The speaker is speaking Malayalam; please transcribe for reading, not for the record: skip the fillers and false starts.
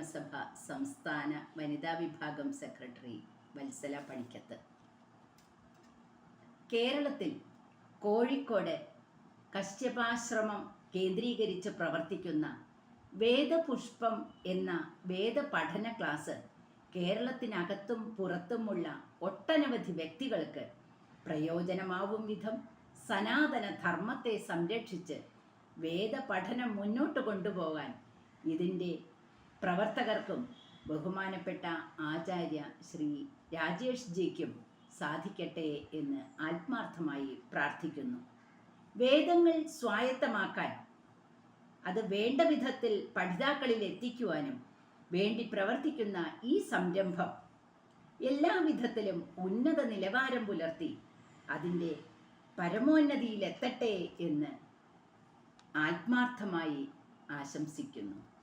നിയമസഭ സംസ്ഥാന വനിതാ വിഭാഗം സെക്രട്ടറി വത്സല പണിക്കത്ത്. കേരളത്തിൽ കോഴിക്കോട് കശ്യപാശ്രമം കേന്ദ്രീകരിച്ച് പ്രവർത്തിക്കുന്ന വേദപുഷ്പം എന്ന വേദപഠന ക്ലാസ് കേരളത്തിനകത്തും പുറത്തുമുള്ള ഒട്ടനവധി വ്യക്തികൾക്ക് പ്രയോജനമാവും വിധം സനാതന ധർമ്മത്തെ സംരക്ഷിച്ച് വേദപഠനം മുന്നോട്ട് കൊണ്ടുപോകാൻ ഇതിൻ്റെ പ്രവർത്തകർക്കും ബഹുമാനപ്പെട്ട ആചാര്യ ശ്രീ രാജേഷ് ജിക്കും സാധിക്കട്ടെ എന്ന് ആത്മാർത്ഥമായി പ്രാർത്ഥിക്കുന്നു. വേദങ്ങൾ സ്വായത്തമാക്കാൻ, അത് വേണ്ട വിധത്തിൽ പഠിതാക്കളിൽ എത്തിക്കുവാനും വേണ്ടി പ്രവർത്തിക്കുന്ന ഈ സംരംഭം എല്ലാവിധത്തിലും ഉന്നത നിലവാരം പുലർത്തി അതിൻ്റെ പരമോന്നതിയിലെത്തട്ടെ എന്ന് ആത്മാർത്ഥമായി ആശംസിക്കുന്നു.